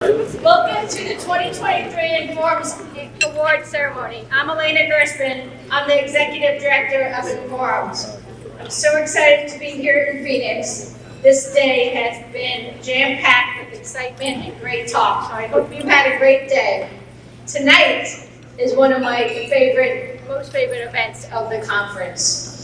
Welcome to the 2023 Informs Award Ceremony. I'm Elena Gershman. I'm the Executive Director of Informs. I'm so excited to be here in Phoenix. This day has been jam-packed with excitement and great talk, so I hope you've had a great day. Tonight is one of my most favorite events of the conference.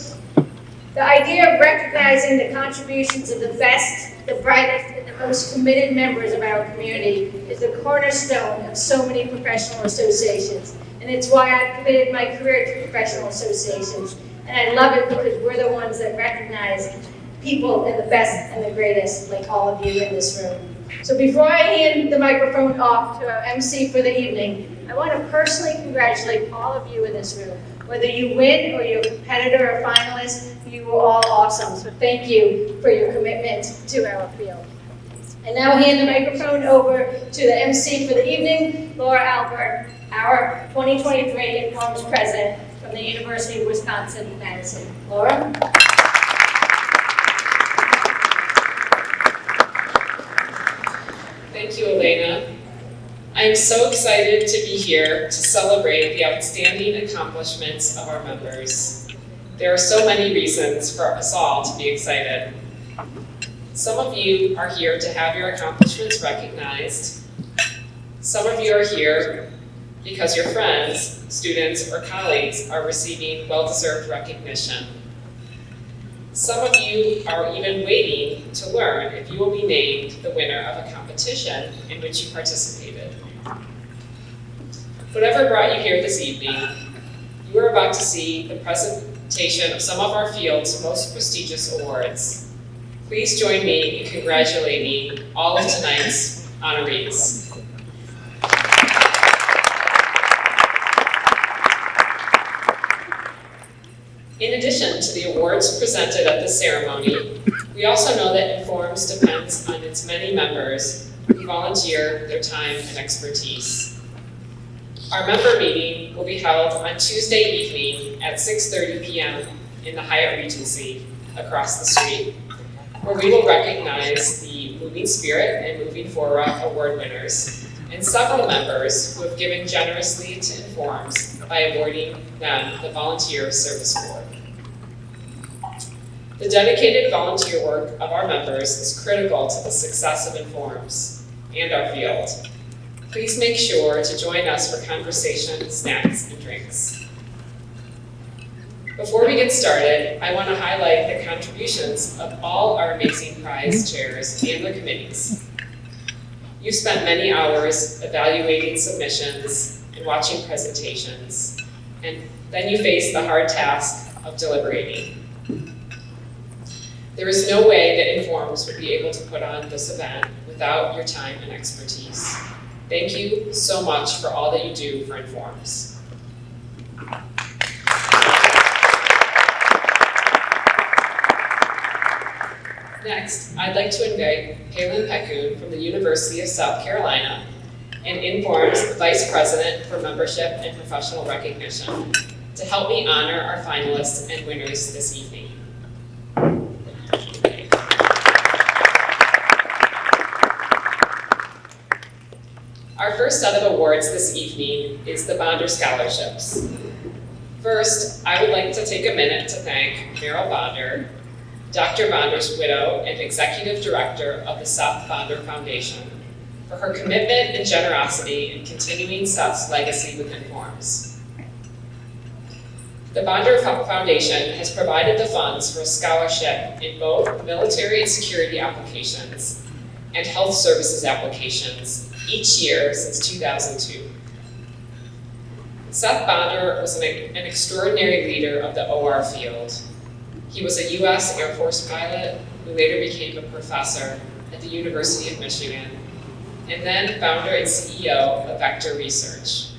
The idea of recognizing the contributions of the best, the brightest, and the most committed members of our community is the cornerstone of so many professional associations. And it's why I've committed my career to professional associations. And I love it because we're the ones that recognize people and the best and the greatest, like all of you in this room. So before I hand the microphone off to our MC for the evening, I want to personally congratulate all of you in this room. Whether you win or you're a competitor or finalist, you are all awesome. So thank you for your commitment to our field. And now hand the microphone over to the MC for the evening, Laura Albert, our 2023 Informs President from the University of Wisconsin-Madison. Laura? Thank you, Elena. I am so excited to be here to celebrate the outstanding accomplishments of our members. There are so many reasons for us all to be excited. Some of you are here to have your accomplishments recognized. Some of you are here because your friends, students, or colleagues are receiving well-deserved recognition. Some of you are even waiting to learn if you will be named the winner of a competition in which you participated. Whatever brought you here this evening, you are about to see the presentation of some of our field's most prestigious awards. Please join me in congratulating all of tonight's honorees. In addition to the awards presented at this ceremony, we also know that Informs depends on its many members who volunteer their time and expertise. Our member meeting will be held on Tuesday evening at 6:30 p.m. in the Hyatt Regency across the street, where we will recognize the Moving Spirit and Moving Forward award winners and several members who have given generously to Informs by awarding them the Volunteer Service Award. The dedicated volunteer work of our members is critical to the success of Informs and our field. Please make sure to join us for conversation, snacks, and drinks. Before we get started, I want to highlight the contributions of all our amazing prize chairs and the committees. You spent many hours evaluating submissions and watching presentations, and then you faced the hard task of deliberating. There is no way that Informs would be able to put on this event without your time and expertise. Thank you so much for all that you do for Informs. Next, I'd like to invite Palin Pekun from the University of South Carolina and Informs Vice President for Membership and Professional Recognition to help me honor our finalists and winners this evening. Our first set of awards this evening is the Bonder Scholarships. First, I would like to take a minute to thank Meryl Bonder, Dr. Bonder's widow and Executive Director of the Seth Bonder Foundation, for her commitment and generosity in continuing Seth's legacy with Informs. The Bonder Foundation has provided the funds for a scholarship in both military and security applications and health services applications each year since 2002. Seth Bonder was an extraordinary leader of the OR field. He was a U.S. Air Force pilot who later became a professor at the University of Michigan, and then founder and CEO of Vector Research.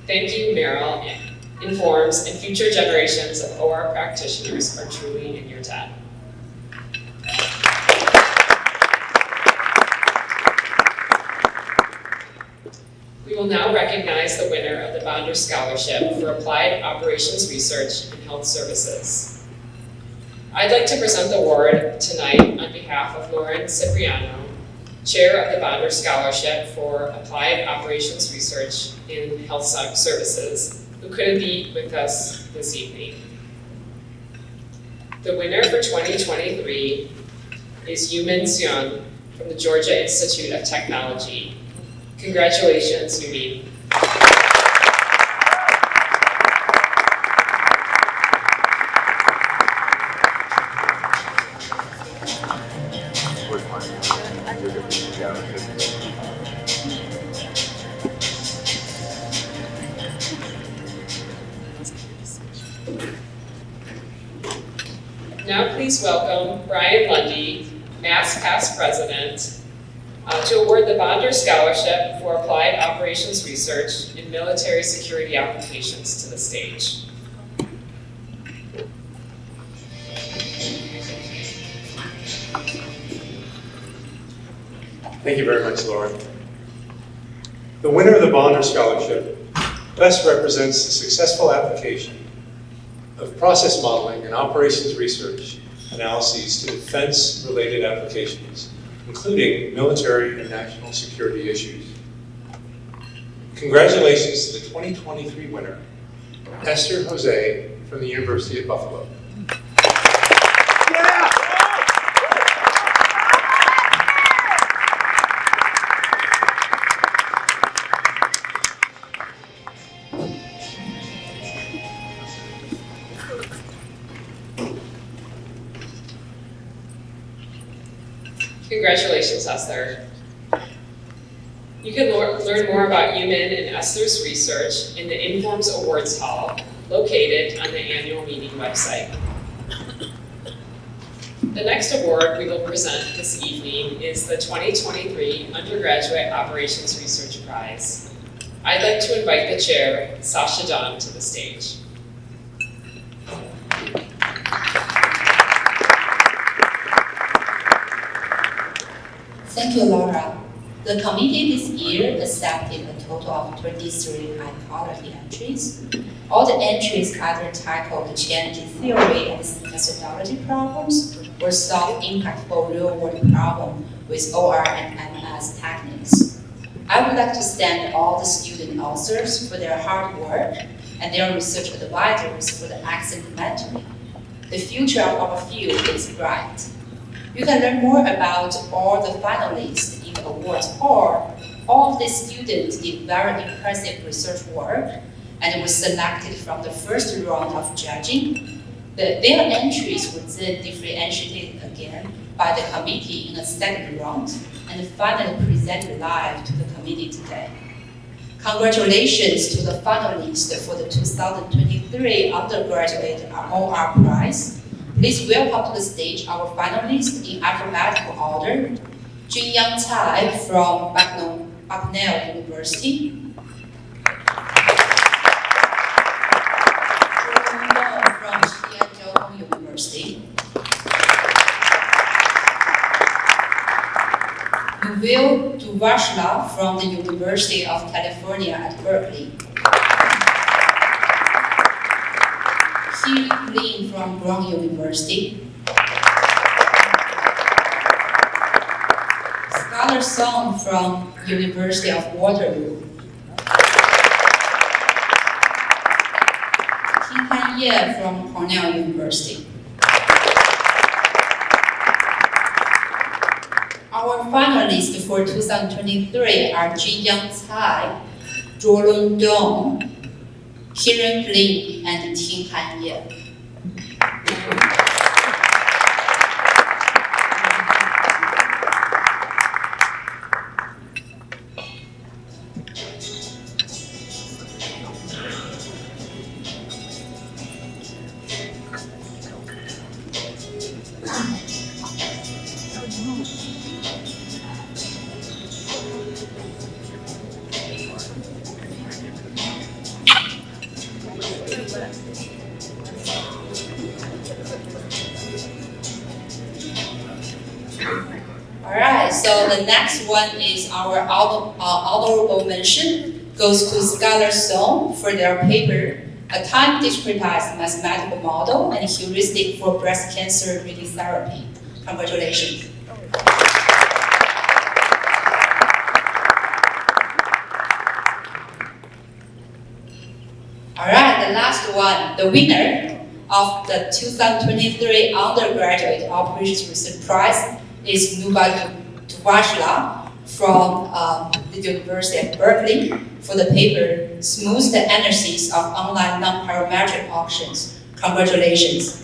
Thank you, Meryl. Informs and future generations of OR practitioners are truly in your debt. We will now recognize the winner of the Bonder Scholarship for Applied Operations Research and Health Services. I'd like to present the award tonight on behalf of Lauren Cipriano, Chair of the Bonder Scholarship for Applied Operations Research in Health Services, who couldn't be with us this evening. The winner for 2023 is Yumin Seung from the Georgia Institute of Technology. Congratulations, Yumin. Now please welcome Brian Lundy, Mass Past President, to award the Bonder Scholarship for Applied Operations Research in Military Security Applications to the stage. Thank you very much, Lauren. The winner of the Bonder Scholarship best represents the successful application of process modeling and operations research analyses to defense-related applications, including military and national security issues. Congratulations to the 2023 winner, Esther Jose from the University of Buffalo. Congratulations, Esther. You can learn more about Yumin and Esther's research in the Informs Awards Hall, located on the annual meeting website. The next award we will present this evening is the 2023 Undergraduate Operations Research Prize. I'd like to invite the chair, Sasha Dunn, to the stage. Thank you, Laura. The committee this year accepted a total of 23 high-quality entries. All the entries either tackled change theory and methodology problems or solved impactful real-world problems with OR and MS techniques. I would like to thank all the student authors for their hard work and their research advisors for the excellent mentoring. The future of our field is bright. You can learn more about all the finalists in the awards hall. All of the students did very impressive research work and were selected from the first round of judging. Their entries were then differentiated again by the committee in a second round and finally presented live to the committee today. Congratulations to the finalists for the 2023 Undergraduate OR Prize. Please welcome to the stage our finalists in alphabetical order. Junyang Cai from Bucknell University. Zhou Dong from Xi'an University. Yuvil Duvashla from the University of California at Berkeley. Xi Lin from Brown University. Scholar Song from University of Waterloo. Qinghan Ye from Cornell University. Our finalists for 2023 are Junyang Cai, Zhuolun Dong, Kiran Lin, and Qinghan Ye. Alright, so the next one is our honorable mention goes to Scholar Song for their paper, A Time Discretized Mathematical Model and Heuristic for Breast Cancer Radiotherapy. Congratulations. the last one, the winner of the 2023 Undergraduate Operations Research Prize is Nuba Duvashla from the University of Berkeley for the paper Smooth the Analysis of Online Non-Parametric Auctions. Congratulations.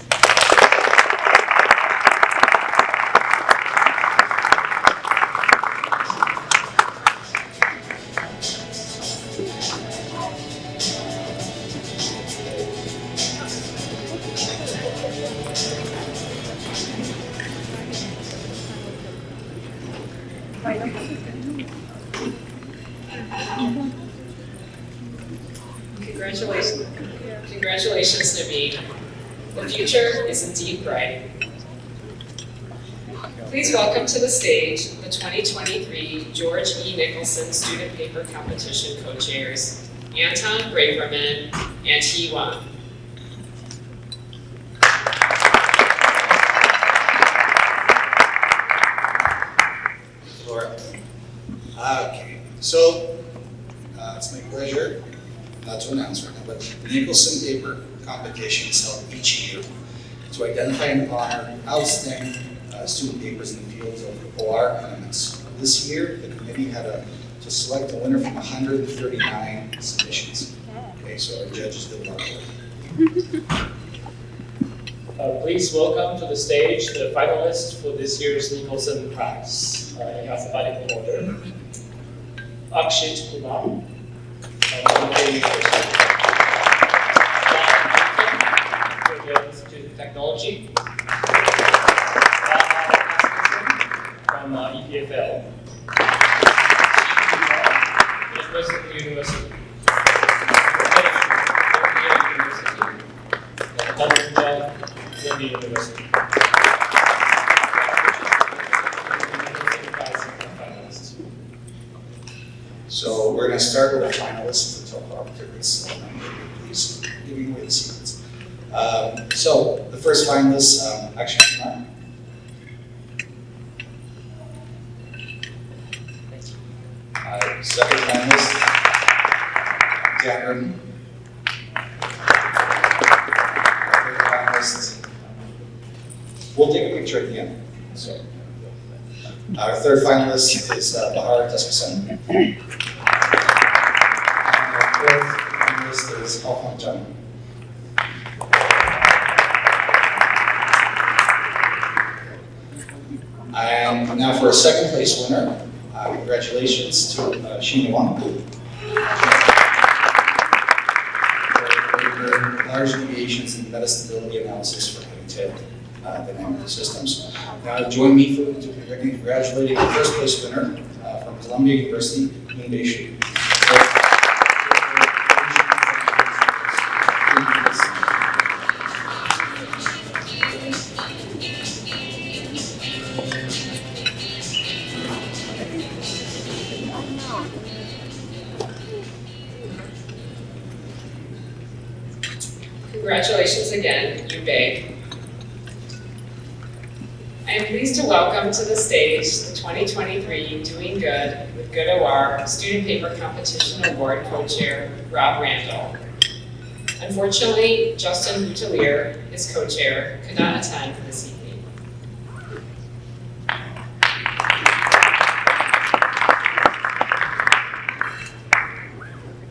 Congratulations, Naveen. The future is indeed bright. Please welcome to the stage the 2023 George E. Nicholson Student Paper Competition co-chairs, Anton Braverman and Hee Wan. Laura. Okay, so it's my pleasure not to announce right now, but the Nicholson Paper Competition is held each year to identify and honor outstanding student papers in the fields of OR and MS. This year, the committee had to select a winner from 139 submissions. Okay, so our judges did a lot of work. Please welcome to the stage the finalists for this year's Nicholson Prize in alphabetical order. Akshit Kumar from UK University. Georgia Institute of Technology. From EPFL. University. University. University. So we're going to start with our finalists to talk about favorites. Please giving away the secrets. So the first finalist, Akshay Kumar. Second finalist, Cameron. Third finalist, we'll take a picture at the end. So, our third finalist is Bahar Tasmasan. And our fourth finalist is Alphonse John. And now for a second place winner, congratulations to Sheena Wang. For large deviations in metastability analysis for heavy-tailed dynamic systems. Now join me to congratulating the first place winner from Columbia University, Moonbay Shu. Congratulations again, Yubei. I am pleased to welcome to the stage the 2023 Doing Good with Good OR Student Paper Competition Award co-chair, Rob Randall. Unfortunately, Justin Boutelier, his co-chair, could not attend this evening.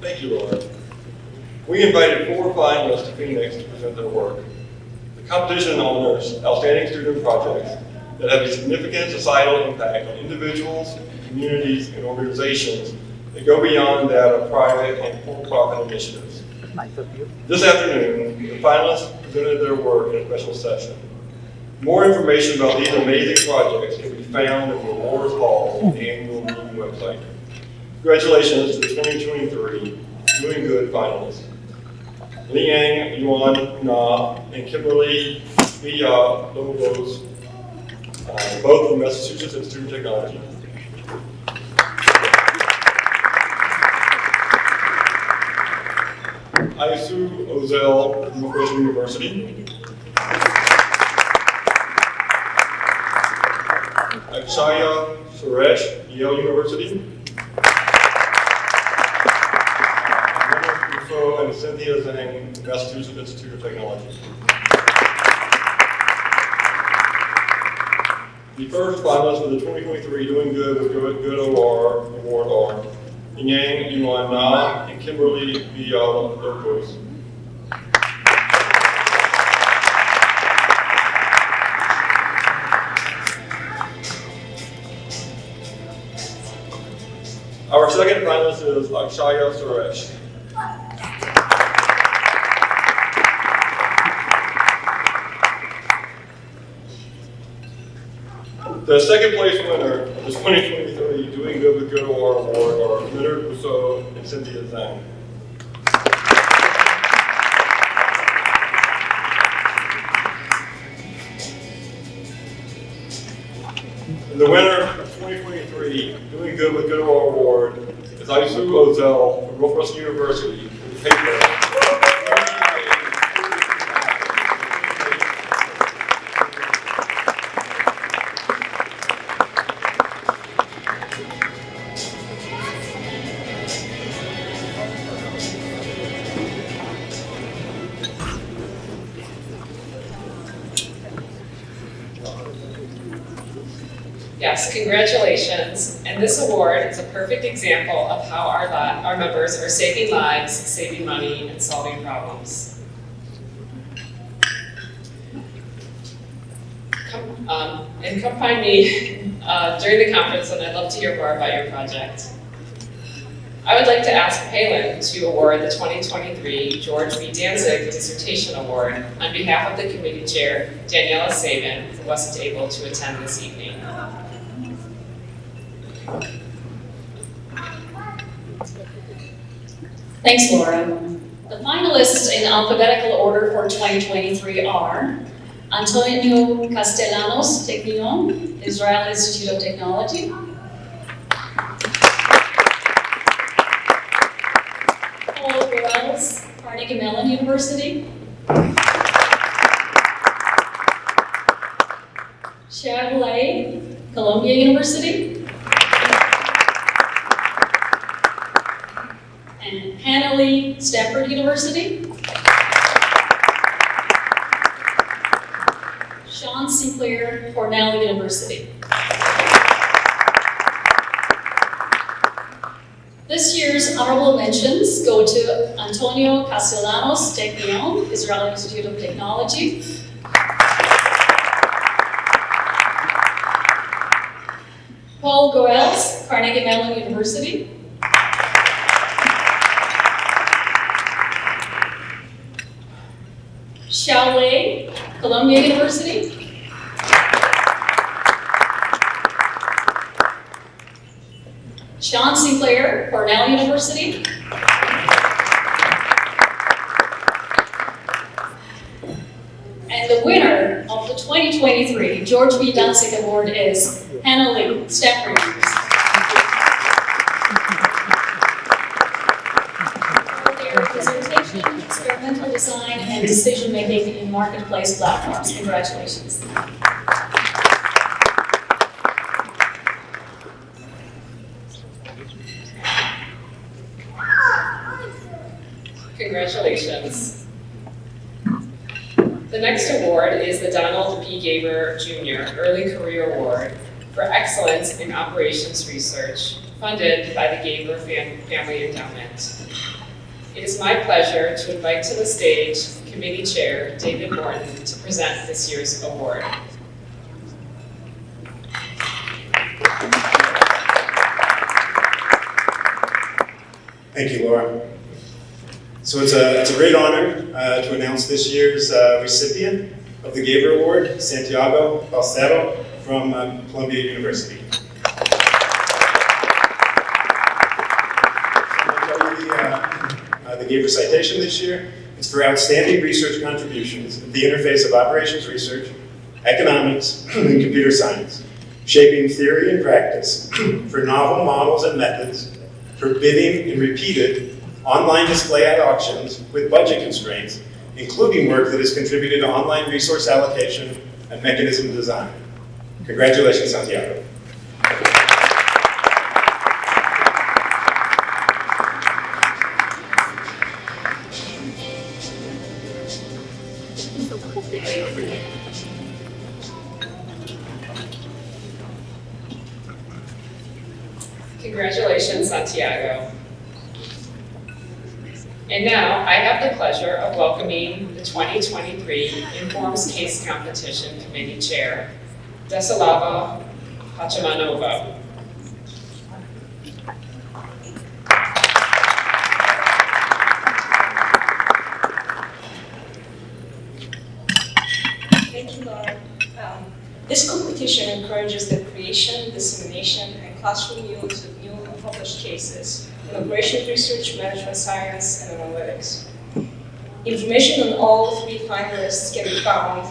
Thank you, Laura. We invited 4 finalists to Phoenix to present their work. The competition honors outstanding student projects that have a significant societal impact on individuals, communities, and organizations that go beyond that of private and for-profit initiatives. This afternoon, the finalists presented their work in a special session. More information about these amazing projects can be found in the Awards Hall annual meeting website. Congratulations to the 2023 Doing Good finalists. Liang Yuan Na and Kimberly Via Lobos, both from Massachusetts Institute of Technology. Aisu Ozel, Northwestern University. Akshaya Suresh, Yale University. Rousseau and Cynthia Zhang, Massachusetts Institute of Technology. The first finalists for the 2023 Doing Good with Good OR Award are Yang Yuan Na and Kimberly Villalobos. Our second finalist is Akshaya Suresh. The second place winner of the 2023 Doing Good with Good OR Award are Leonard Rousseau and Cynthia Zhang. And the winner of 2023 Doing Good with Good OR Award is Aisu Ozel from Northwestern University with the paper. Yes, congratulations. And this award is a perfect example of how our members are saving lives, saving money, and solving problems. Come find me during the conference, and I'd love to hear more about your project. I would like to ask Palin to award the 2023 George B. Danzig Dissertation Award on behalf of the committee chair, Daniela Sabin, who wasn't able to attend this evening. Thanks, Laura. The finalists in alphabetical order for 2023 are Antonio Castellanos Technion, Israel Institute of Technology. Paul Gorels, Carnegie Mellon University. Chevrolet, Columbia University. And Hannah Lee, Stanford University. Sean Sinclair, Cornell University. This year's honorable mentions go to Antonio Castellanos Technion, Israel Institute of Technology. Paul Goels, Carnegie Mellon University. Xiao Lei, Columbia University. Sean Sinclair, Cornell University. And the winner of the 2023 George B. Danzig Award is Hannah Lee, Stanford University. For their presentation, experimental design, and decision-making in marketplace platforms. Congratulations. Congratulations. The next award is the Donald P. Gaber Jr. Early Career Award for Excellence in Operations Research, funded by the Gaber Family Endowment. It is my pleasure to invite to the stage Committee Chair David Morton to present this year's award. Thank you, Laura. So it's a great honor to announce this year's recipient of the Gaber Award, Santiago Balcero from Columbia University. The Gaber citation this year is for outstanding research contributions at the interface of operations research, economics, and computer science, shaping theory and practice for novel models and methods for bidding and repeated online display ad auctions with budget constraints, including work that has contributed to online resource allocation and mechanism design. Congratulations, Santiago. Congratulations, Santiago. And now, I have the pleasure of welcoming the 2023 Informs Case Competition Committee Chair, Desalava Pachamanova. Thank you, Laura. This competition encourages the creation, dissemination, and classroom use of new and published cases in operations research, management science, and analytics. Information on all 3 finalists can be found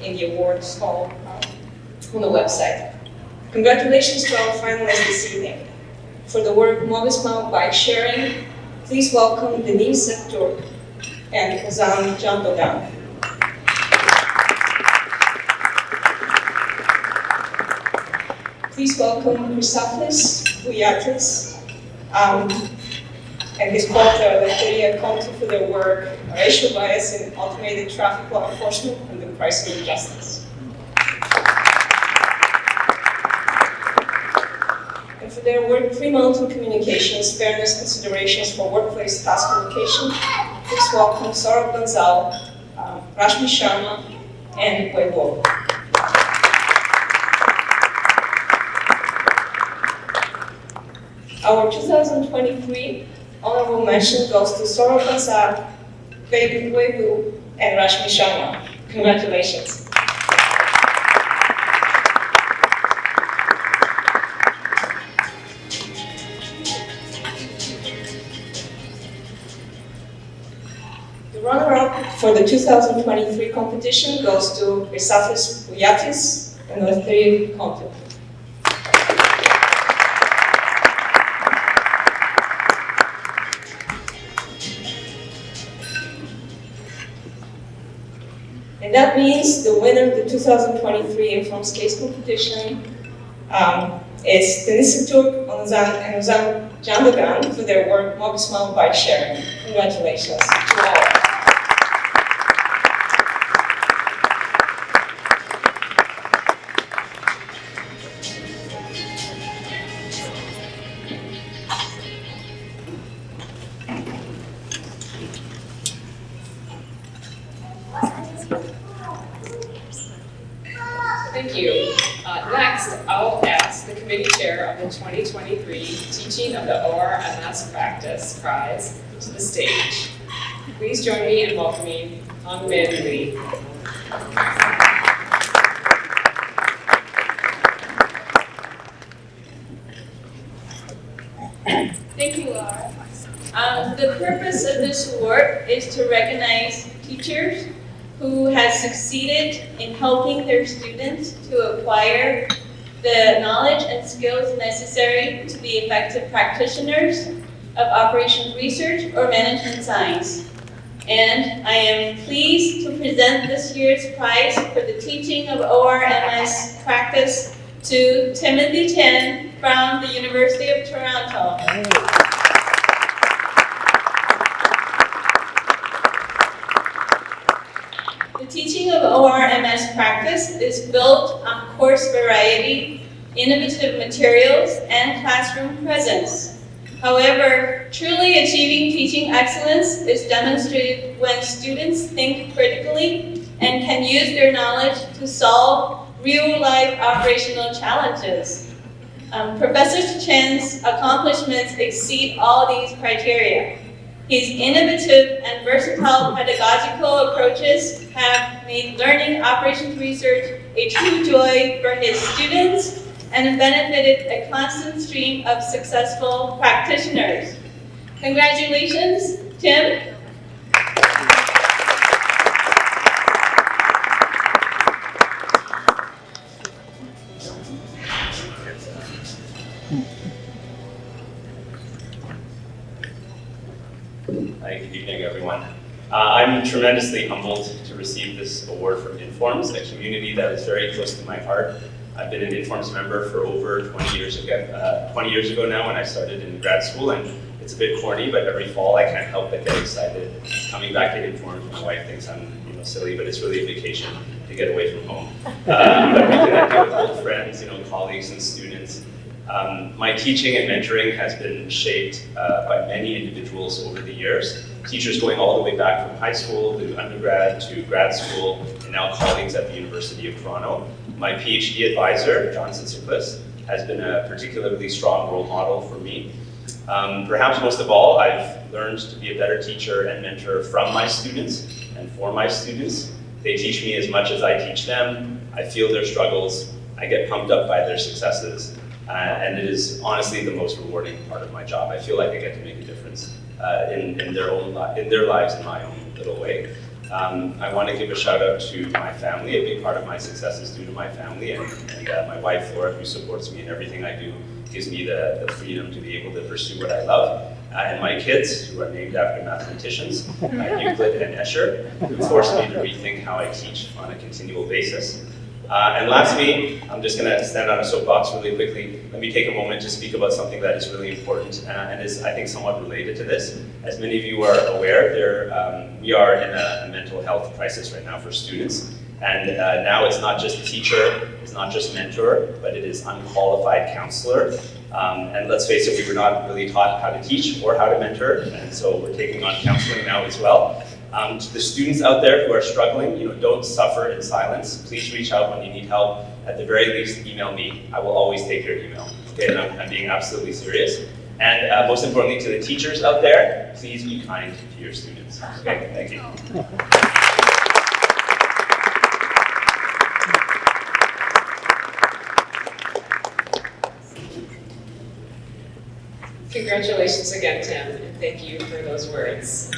in the awards hall on the website. Congratulations to our finalists this evening. For the work Mobismal Bike Sharing, please welcome Denise Sektor and Ozan Jandogan. Please welcome Christopoulos Bouyatis and his partner, Letteria Conti, for their work, Racial Bias in Automated Traffic Law Enforcement and the Crisis of Justice. And for their work, Pre-Mountain Communications, Fairness Considerations for Workplace Task Allocation, please welcome Saurabh Bansal, Rashmi Sharma, and Weibo. Our 2023 honorable mention goes to Saurabh Bansal, Weibo, and Rashmi Sharma. Congratulations. The runner-up for the 2023 competition goes to Christopoulos Bouyatis and Letteria Conti. And that means the winner of the 2023 Informs Case Competition is Denise Turk and Ozan Jandogan for their work Mobismal Bike Sharing. Congratulations to all. Thank you. Next, I'll ask the committee chair of the 2023 Teaching of the ORMS Practice Prize to the stage. Please join me in welcoming Hong Min Lee. Thank you, Laura. The purpose of this award is to recognize teachers who have succeeded in helping their students to acquire the knowledge and skills necessary to be effective practitioners of operations research or management science. And I am pleased to present this year's prize for the teaching of ORMS practice to Timothy Chen from the University of Toronto. The teaching of ORMS practice is built on course variety, innovative materials, and classroom presence. However, truly achieving teaching excellence is demonstrated when students think critically and can use their knowledge to solve real-life operational challenges. Professor Chen's accomplishments exceed all these criteria. His innovative and versatile pedagogical approaches have made learning operations research a true joy for his students and benefited a constant stream of successful practitioners. Congratulations, Tim. Hi, good evening, everyone. I'm tremendously humbled to receive this award from Informs, a community that is very close to my heart. I've been an Informs member for over 20 years ago now when I started in grad school, and it's a bit corny, but every fall I can't help but get excited coming back to Informs. My wife thinks I'm silly, but it's really a vacation to get away from home. But reconnecting with old friends, colleagues and students, My teaching and mentoring has been shaped by many individuals over the years. Teachers going all the way back from high school to undergrad to grad school, and now colleagues at the University of Toronto. My PhD advisor, John Tsitsiklis, has been a particularly strong role model for me. Perhaps most of all, I've learned to be a better teacher and mentor from my students and for my students. They teach me as much as I teach them. I feel their struggles. I get pumped up by their successes. And it is honestly the most rewarding part of my job. I feel like I get to make a difference in their lives in my own little way. I want to give a shout out to my family. A big part of my success is due to my family and my wife, Laura, who supports me in everything I do, gives me the freedom to be able to pursue what I love. And my kids, who are named after mathematicians, Euclid and Escher, who forced me to rethink how I teach on a continual basis. And lastly, I'm just going to stand on a soapbox really quickly. Let me take a moment to speak about something that is really important and is, I think, somewhat related to this. As many of you are aware, we are in a mental health crisis right now for students. And now it's not just teacher, it's not just mentor, but it is unqualified counselor. And let's face it, we were not really taught how to teach or how to mentor, and so we're taking on counseling now as well. To the students out there who are struggling, don't suffer in silence. Please reach out when you need help. At the very least, email me. I will always take your email. Okay, and I'm being absolutely serious. And most importantly, to the teachers out there, please be kind to your students. Okay, thank you. Congratulations again, Tim, and thank you for those words.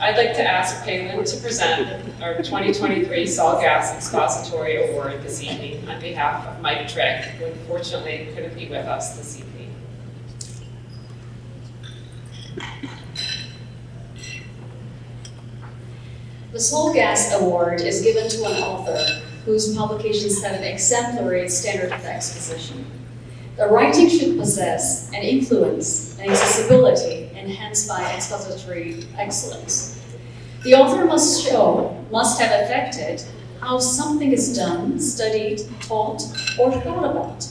I'd like to ask Palin to present our 2023 Saul Gass Expository Award this evening on behalf of Mike Trick, who unfortunately couldn't be with us this evening. The Saul Gass Award is given to an author whose publications have an exemplary standard of exposition. The writing should possess an influence and accessibility enhanced by expository excellence. The author must have affected how something is done, studied, taught, or thought about.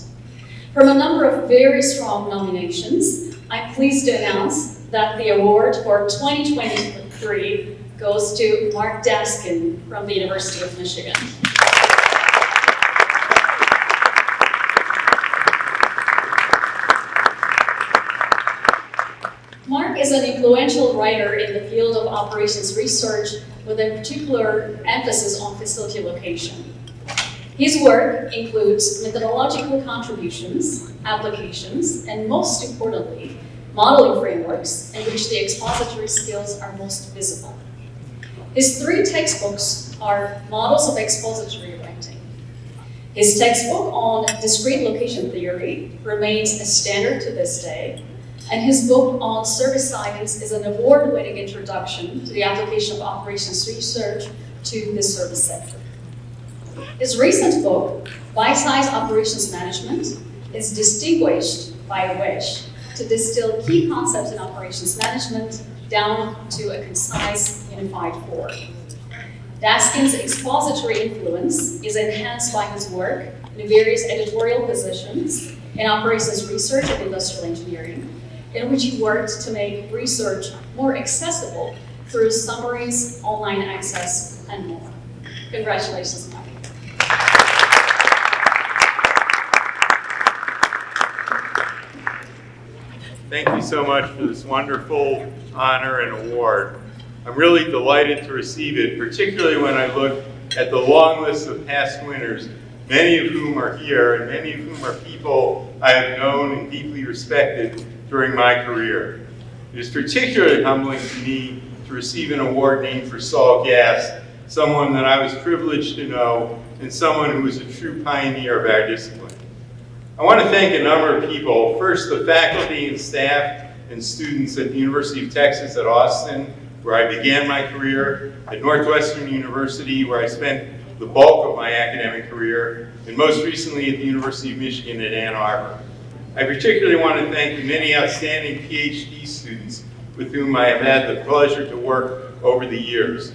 From a number of very strong nominations, I'm pleased to announce that the award for 2023 goes to Mark Daskin from the University of Michigan. Mark is an influential writer in the field of operations research with a particular emphasis on facility location. His work includes methodological contributions, applications, and most importantly, modeling frameworks in which the expository skills are most visible. His 3 textbooks are Models of Expository Writing. His textbook on discrete location theory remains a standard to this day, and his book on service science is an award-winning introduction to the application of operations research to the service sector. His recent book, Bite-Size Operations Management, is distinguished by a wish to distill key concepts in operations management down to a concise, unified form. Daskin's expository influence is enhanced by his work in various editorial positions in operations research and industrial engineering, in which he worked to make research more accessible through summaries, online access, and more. Congratulations, Mike. Thank you so much for this wonderful honor and award. I'm really delighted to receive it, particularly when I look at the long list of past winners, many of whom are here and many of whom are people I have known and deeply respected during my career. It is particularly humbling to me to receive an award named for Saul Gass, someone that I was privileged to know and someone who was a true pioneer of our discipline. I want to thank a number of people. First, the faculty and staff and students at the University of Texas at Austin, where I began my career, at Northwestern University, where I spent the bulk of my academic career, and most recently at the University of Michigan at Ann Arbor. I particularly want to thank the many outstanding PhD students with whom I have had the pleasure to work over the years.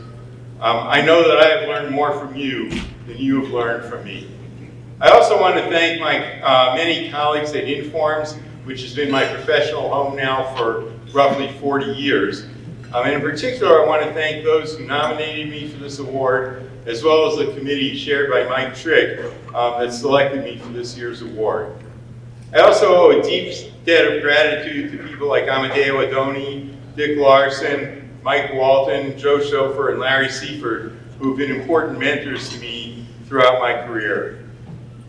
I know that I have learned more from you than you have learned from me. I also want to thank my many colleagues at Informs, which has been my professional home now for roughly 40 years. And in particular, I want to thank those who nominated me for this award, as well as the committee chaired by Mike Trick that selected me for this year's award. I also owe a deep debt of gratitude to people like Amadeo Adoni, Dick Larson, Mike Walton, Joe Schofer, and Larry Seifert, who have been important mentors to me throughout my career.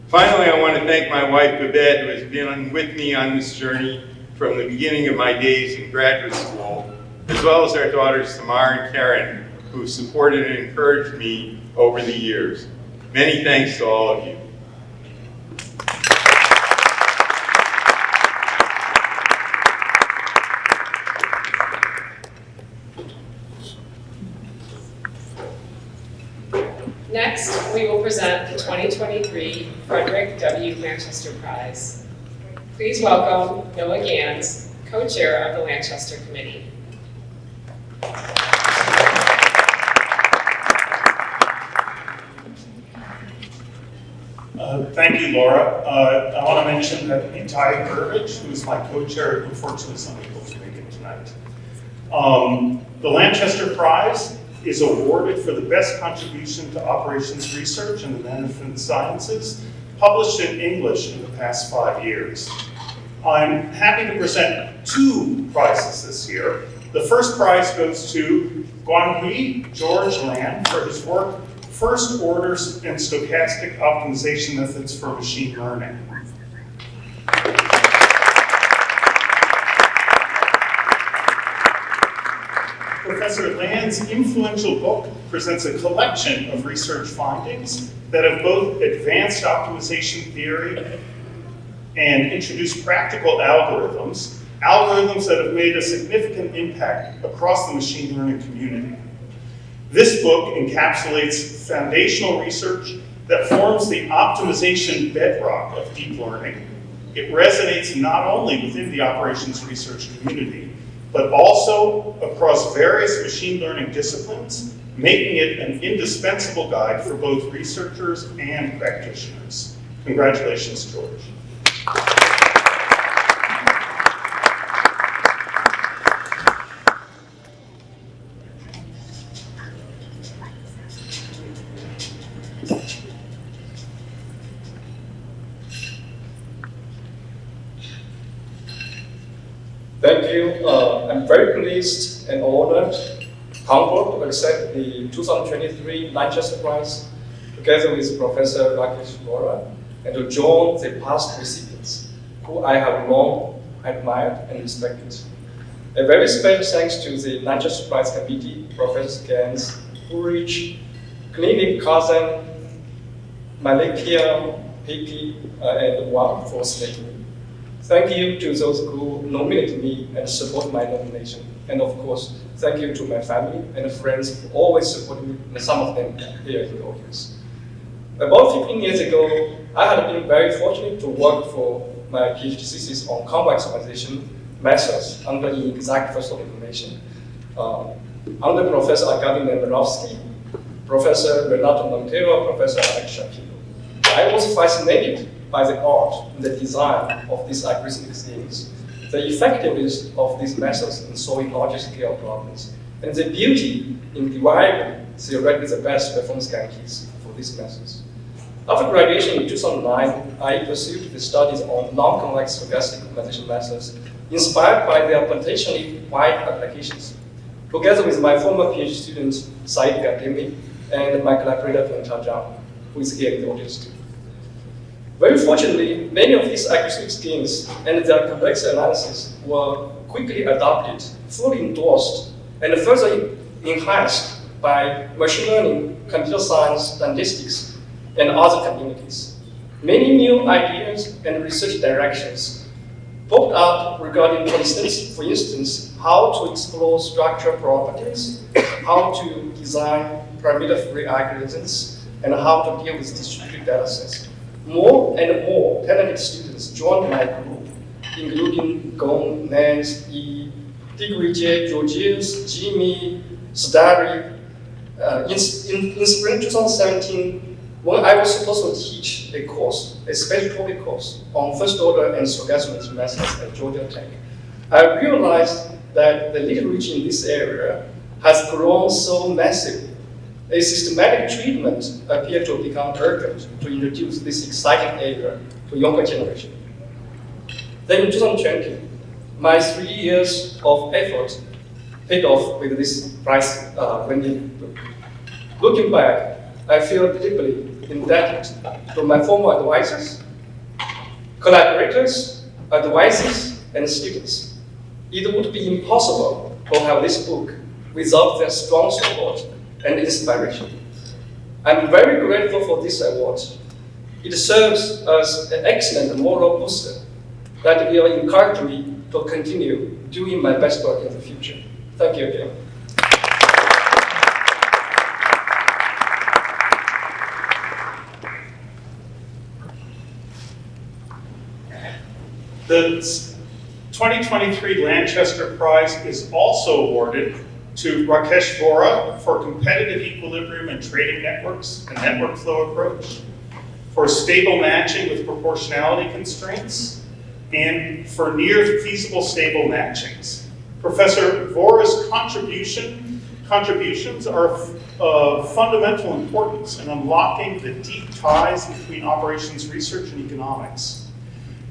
Finally, I want to thank my wife, Babette, who has been with me on this journey from the beginning of my days in graduate school, as well as our daughters, Tamar and Karen, who supported and encouraged me over the years. Many thanks to all of you. Next, we will present the 2023 Frederick W. Lanchester Prize. Please welcome Noah Gans, co-chair of the Lanchester Committee. Thank you, Laura. I want to mention that Itai Burbidge, who is my co-chair, unfortunately is unable to make it tonight. The Lanchester Prize is awarded for the best contribution to operations research in the management sciences, published in English in the past 5 years. I'm happy to present 2 prizes this year. The first prize goes to Guanghui George Lan for his work, First Orders and Stochastic Optimization Methods for Machine Learning. Professor Lan's influential book presents a collection of research findings that have both advanced optimization theory and introduced practical algorithms that have made a significant impact across the machine learning community. This book encapsulates foundational research that forms the optimization bedrock of deep learning. It resonates not only within the operations research community, but also across various machine learning disciplines, making it an indispensable guide for both researchers and practitioners. Congratulations, George. Thank you. I'm very pleased and honored, humbled to accept the 2023 Lanchester Prize together with Professor Rakesh Vora and to join the past recipients who I have long admired and respected. A very special thanks to the Lanchester Prize Committee, Professor Gans, Ulrich, Klinik, Kazan, Malikia, Piki, and Wang for selecting me. Thank you to those who nominated me and support my nomination. And of course, thank you to my family and friends who always support me, and some of them here in the audience. About 15 years ago, I had been very fortunate to work for my PhD thesis on convex optimization methods under the exact first of information. Under Professor Arkady Nemirovsky, Professor Renato Montero, Professor Alex Shapiro. I was fascinated by the art and the design of these algorithmic schemes, the effectiveness of these methods in solving larger scale problems, and the beauty in deriving theoretically the best performance guarantees for these methods. After graduation in 2009, I pursued the studies on non-convex stochastic optimization methods, inspired by their potentially wide applications, together with my former PhD student, Said Ghademi, and my collaborator, Feng Zhang, who is here in the audience too. Very fortunately, many of these algorithmic schemes and their complex analysis were quickly adopted, fully endorsed, and further enhanced by machine learning, computer science, statistics, and other communities. Many new ideas and research directions popped up regarding, for instance, how to explore structural properties, how to design parameter-free algorithms, and how to deal with distributed data sets. More and more talented students joined my group, including Gong, Nance, Yi, Digrije, Georgius, Jimmy, Stary. In spring 2017, When I was supposed to teach a course, a special topic course on first order and stochastic methods at Georgia Tech, I realized that the literature in this area has grown so massively. A systematic treatment appeared to become urgent to introduce this exciting area to younger generation. Then in 2020, my 3 years of effort paid off with this prize-winning book. Looking back, I feel deeply indebted to my former advisors, collaborators, advisors, and students. It would be impossible to have this book without their strong support and inspiration. I'm very grateful for this award. It serves as an excellent moral booster that will encourage me to continue doing my best work in the future. Thank you again. The 2023 Lanchester Prize is also awarded to Rakesh Vora for competitive equilibrium and trading networks and network flow approach, for stable matching with proportionality constraints, and for near feasible stable matchings. Professor Vora's contributions are of fundamental importance in unlocking the deep ties between operations research and economics.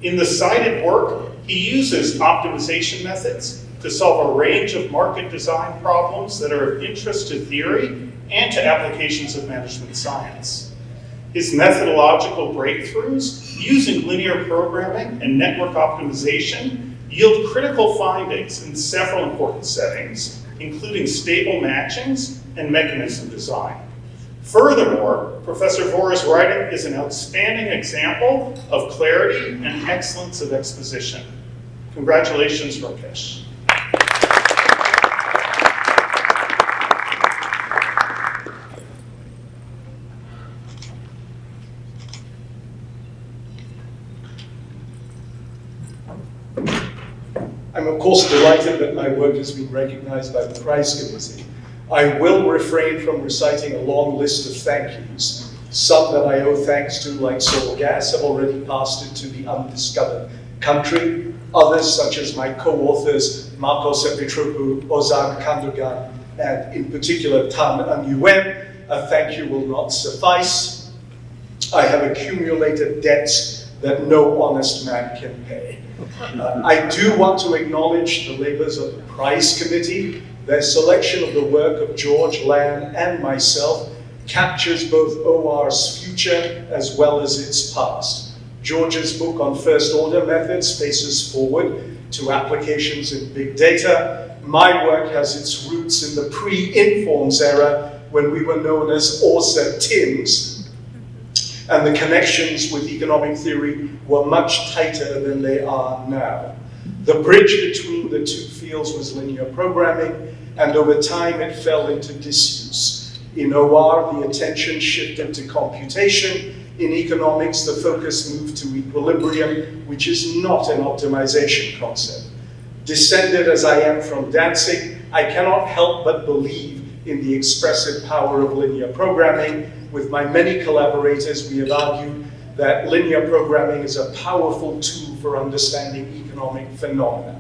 In the cited work, he uses optimization methods to solve a range of market design problems that are of interest to theory and to applications of management science. His methodological breakthroughs using linear programming and network optimization yield critical findings in several important settings, including stable matchings and mechanism design. Furthermore, Professor Vora's writing is an outstanding example of clarity and excellence of exposition. Congratulations, Rakesh. I'm of course delighted that my work has been recognized by the prize committee. I will refrain from reciting a long list of thank yous. Some that I owe thanks to, like Seoul Gas, have already passed into the undiscovered country. Others, such as my co-authors, Marcos Epitroupou, Ozan Kandogan, and in particular Tan Nguyen, a thank you will not suffice. I have accumulated debts that no honest man can pay. I do want to acknowledge the labors of the prize committee. Their selection of the work of George, Lan, and myself captures both OR's future as well as its past. George's book on first order methods faces forward to applications in big data. My work has its roots in the pre-informs era when we were known as ORSA TIMS, and the connections with economic theory were much tighter than they are now. The bridge between the two fields was linear programming, and over time it fell into disuse. In OR, the attention shifted to computation. In economics, the focus moved to equilibrium, which is not an optimization concept. Descended as I am from Danzig, I cannot help but believe in the expressive power of linear programming. With my many collaborators, we have argued that linear programming is a powerful tool for understanding economic phenomena.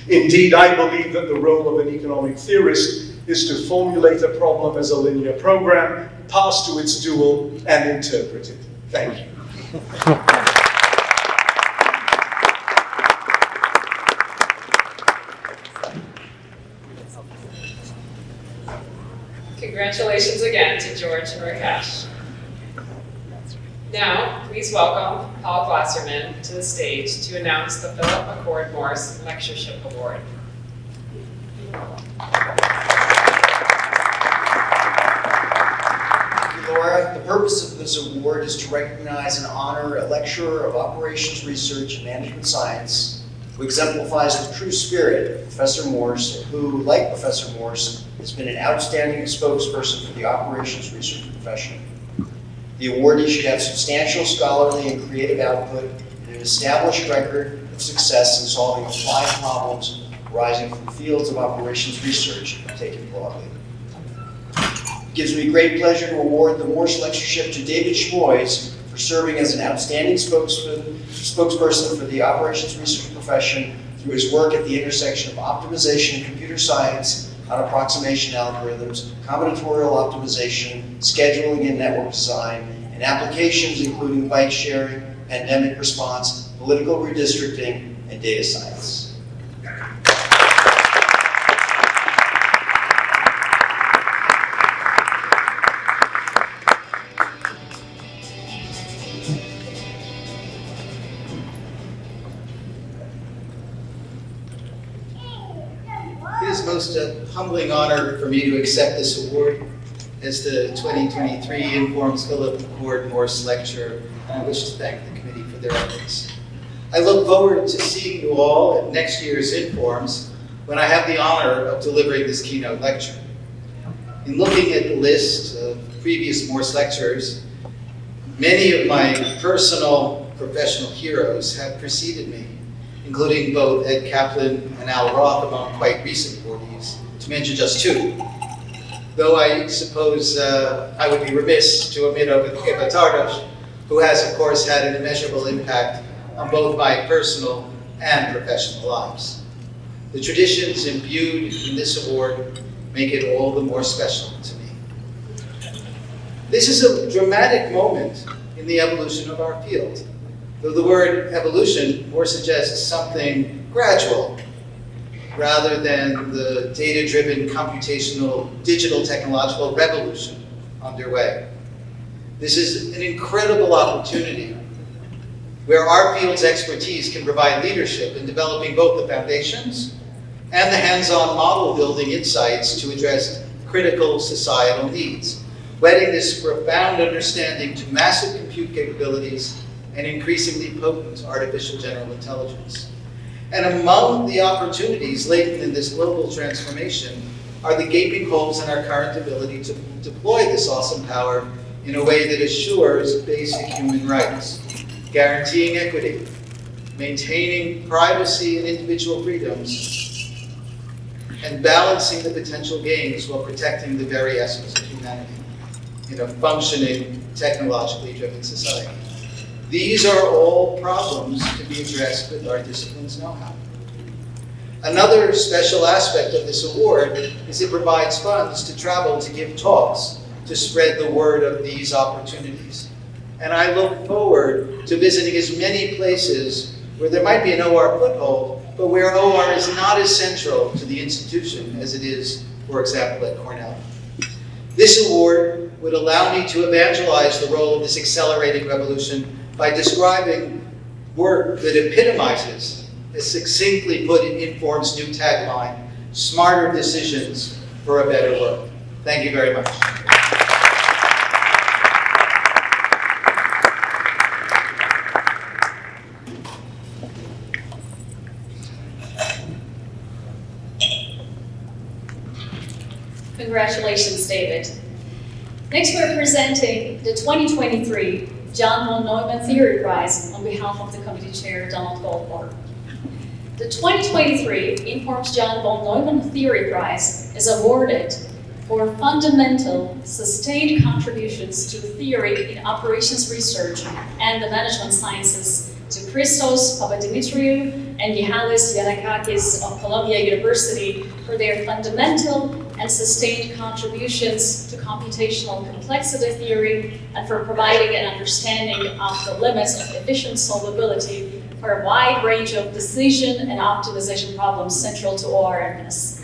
Indeed, I believe that the role of an economic theorist is to formulate a problem as a linear program, pass to its dual, and interpret it. Thank you. Congratulations again to George and Rakesh. Now, please welcome Paul Glasserman to the stage to announce the Philip McCord Morris Lectureship Award. Thank you, Laura. The purpose of this award is to recognize and honor a lecturer of operations research and management science who exemplifies with true spirit Professor Morse, who, like Professor Morse, has been an outstanding spokesperson for the operations research profession. The awardee should have substantial scholarly and creative output and an established record of success in solving applied problems arising from fields of operations research taken broadly. It gives me great pleasure to award the Morse Lectureship to David Schmoys for serving as an outstanding spokesperson for the operations research profession through his work at the intersection of optimization and computer science on approximation algorithms, combinatorial optimization, scheduling and network design, and applications including bike sharing, pandemic response, political redistricting, and data science. It is most humbling honor for me to accept this award as the 2023 Informs Philip McCord Morse Lecturer, and I wish to thank the committee for their efforts. I look forward to seeing you all at next year's Informs when I have the honor of delivering this keynote lecture. In looking at the list of previous Morse lecturers, many of my personal professional heroes have preceded me, including both Ed Kaplan and Al Roth among quite recent awardees, to mention just two. Though I suppose I would be remiss to omit Eva Tardas, who has, of course, had an immeasurable impact on both my personal and professional lives. The traditions imbued in this award make it all the more special to me. This is a dramatic moment in the evolution of our field, though the word evolution more suggests something gradual, rather than the data-driven computational digital technological revolution underway. This is an incredible opportunity where our field's expertise can provide leadership in developing both the foundations and the hands-on model-building insights to address critical societal needs, wedding this profound understanding to massive compute capabilities and increasingly potent artificial general intelligence. And among the opportunities latent in this global transformation are the gaping holes in our current ability to deploy this awesome power in a way that assures basic human rights, guaranteeing equity, maintaining privacy and individual freedoms, and balancing the potential gains while protecting the very essence of humanity in a functioning, technologically driven society. These are all problems to be addressed with our discipline's know-how. Another special aspect of this award is it provides funds to travel to give talks to spread the word of these opportunities. And I look forward to visiting as many places where there might be an OR foothold, but where OR is not as central to the institution as it is, for example, at Cornell. This award would allow me to evangelize the role of this accelerating revolution by describing work that epitomizes, as succinctly put in Inform's new tagline, smarter decisions for a better world. Thank you very much. Congratulations, David. Next, we're presenting the 2023 John von Neumann Theory Prize on behalf of the committee chair, Donald Goldberg. The 2023 Informs John von Neumann Theory Prize is awarded for fundamental, sustained contributions to theory in operations research and the management sciences to Christos Papadimitriou and Mihalis Yannakakis of Columbia University for their fundamental and sustained contributions to computational complexity theory and for providing an understanding of the limits of efficient solvability for a wide range of decision and optimization problems central to ORMS.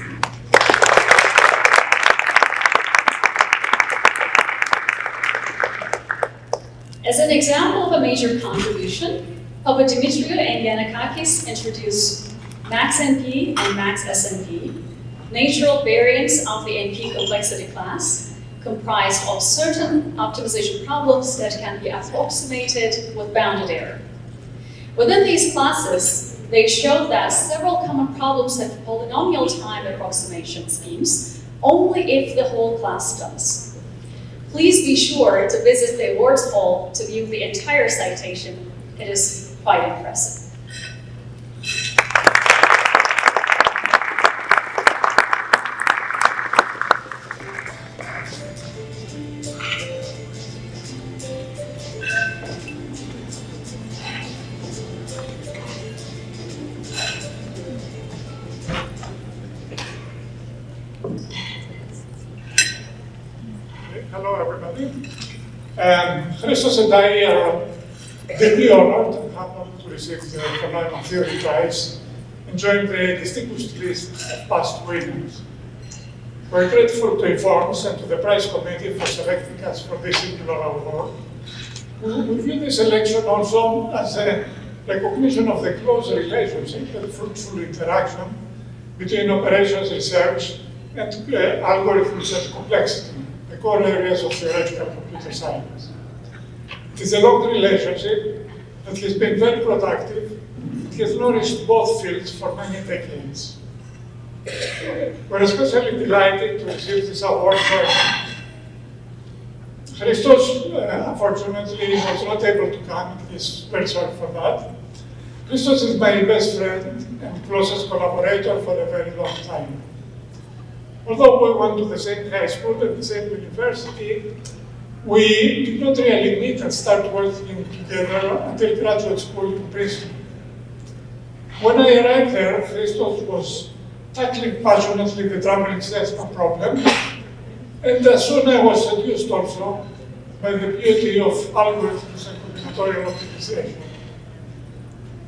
As an example of a major contribution, Papadimitriou and Yannakakis introduced MaxNP and MaxSNP, natural variants of the NP complexity class, comprised of certain optimization problems that can be approximated with bounded error. Within these classes, they showed that several common problems have polynomial time approximation schemes, only if the whole class does. Please be sure to visit the awards hall to view the entire citation. It is quite impressive. everybody. Christos and I are deeply honored and humbled to receive the Von Theory Prize and join the distinguished list of past winners. We're grateful to Informs and to the prize committee for selecting us for this singular award. We view this election also as a recognition of the close relationship and fruitful interaction between operations research and algorithms and complexity, the core areas of theoretical computer science. It is a long relationship that has been very productive. It has nourished both fields for many decades. We're especially delighted to receive this award for Christos, unfortunately, was not able to come. He's very sorry for that. Christos is my best friend and closest collaborator for a very long time. Although we went to the same high school and the same university, we did not really meet and start working together until graduate school in Princeton. When I arrived there, Christos was tackling passionately the traveling salesman problem, and soon I was seduced also by the beauty of algorithms and combinatorial optimization.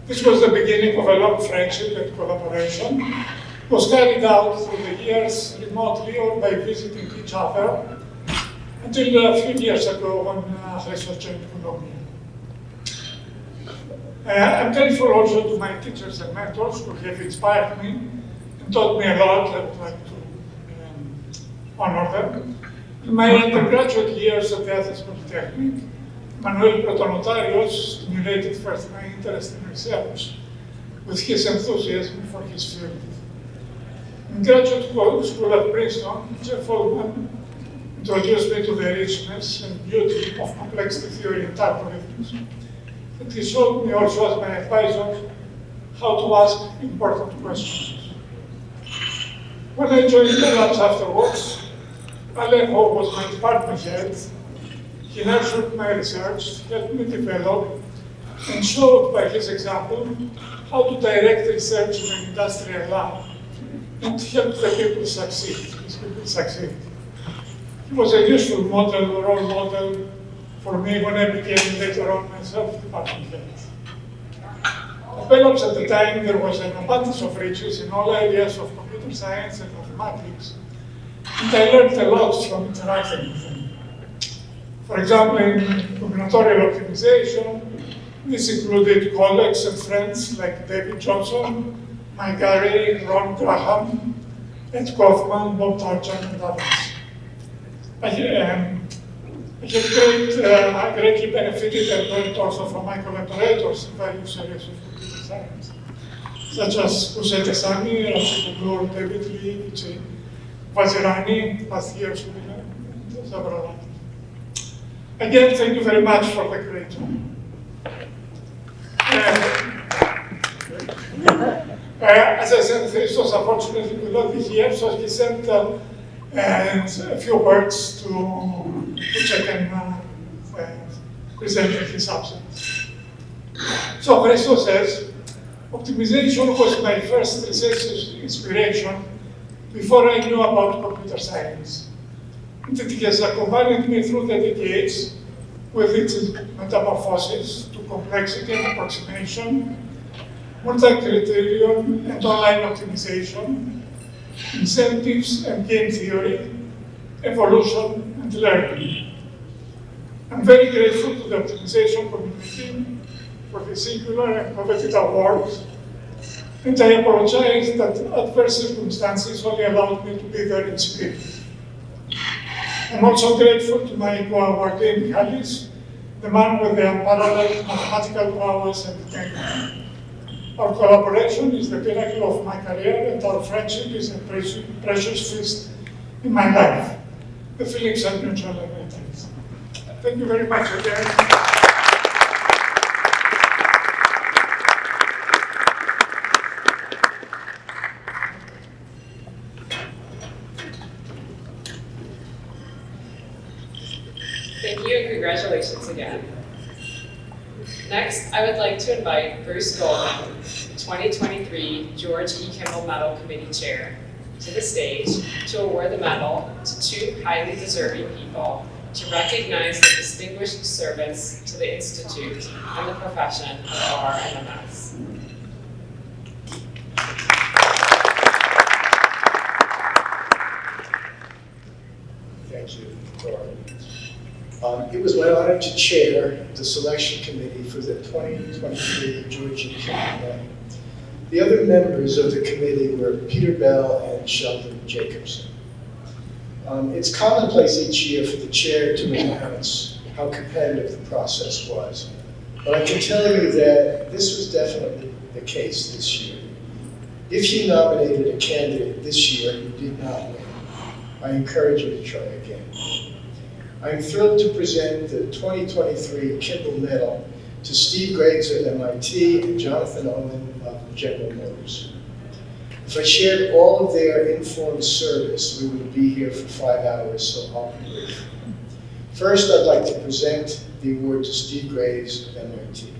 This was the beginning of a long friendship and collaboration. It was carried out through the years remotely or by visiting each other until a few years ago when Christos joined Columbia. I'm grateful also to my teachers and mentors who have inspired me and taught me a lot. I would like to honor them. In my undergraduate years at the Athens Polytechnic, Manuel Protonotarios stimulated first my interest in research with his enthusiasm for his field. In graduate school at Princeton, Jeff Oldman introduced me to the richness and beauty of complexity theory and algorithms. And he showed me also as my advisor how to ask important questions. When I joined the labs afterwards, Alejo was my department head. He nurtured my research, helped me develop, and showed by his example how to direct research in an industrial lab and help the people succeed. He was a useful model, role model for me when I became later on myself department head. At Bell Labs at the time, there was an abundance of riches in all areas of computer science and mathematics, and I learned a lot from interacting with them. For example, in combinatorial optimization, this included colleagues and friends like David Johnson, Mike Gary, Ron Graham, Ed Kaufman, Bob Tarchan, and others. I greatly benefited and learned also from my collaborators in various areas of computer science, such as Hussein Esami, Rashid Ablur, David Lee, Vijay Vazirani, past years, and several others. Again, thank you very much for the great one. As I said, Christos unfortunately could not be here, so he sent a few words to which I can present in his absence. So Christos says, optimization was my first research inspiration before I knew about computer science. And it has accompanied me through the decades with its metamorphosis to complexity and approximation, multi-criterion and online optimization, incentives and game theory, evolution and learning. I'm very grateful to the optimization community for the singular and coveted award, and I apologize that adverse circumstances only allowed me to be there in spirit. I'm also grateful to my co-awardee, Michalis, the man with the unparalleled mathematical prowess and technique. Our collaboration is the pinnacle of my career, and our friendship is a precious feast in my life. The feelings are mutual and intense. Thank you very much again. Thank you and congratulations again. Next, I would like to invite Bruce Goldman, 2023 George E. Kimmel Medal Committee Chair, to the stage to award the medal to two highly deserving people to recognize the distinguished service to the Institute and the profession of ORMMS. Thank you, Cora. It was my honor to chair the selection committee for the 2023 George E. Kimball Medal. The other members of the committee were Peter Bell and Sheldon Jacobson. It's commonplace each year for the chair to announce how competitive the process was. But I can tell you that this was definitely the case this year. If you nominated a candidate this year who did not win, I encourage you to try again. I'm thrilled to present the 2023 Kimball Medal to Steve Graves of MIT and Jonathan Owen of General Motors. If I shared all of their informed service, we would be here for 5 hours, so I'll be brief. First, I'd like to present the award to Steve Graves of MIT.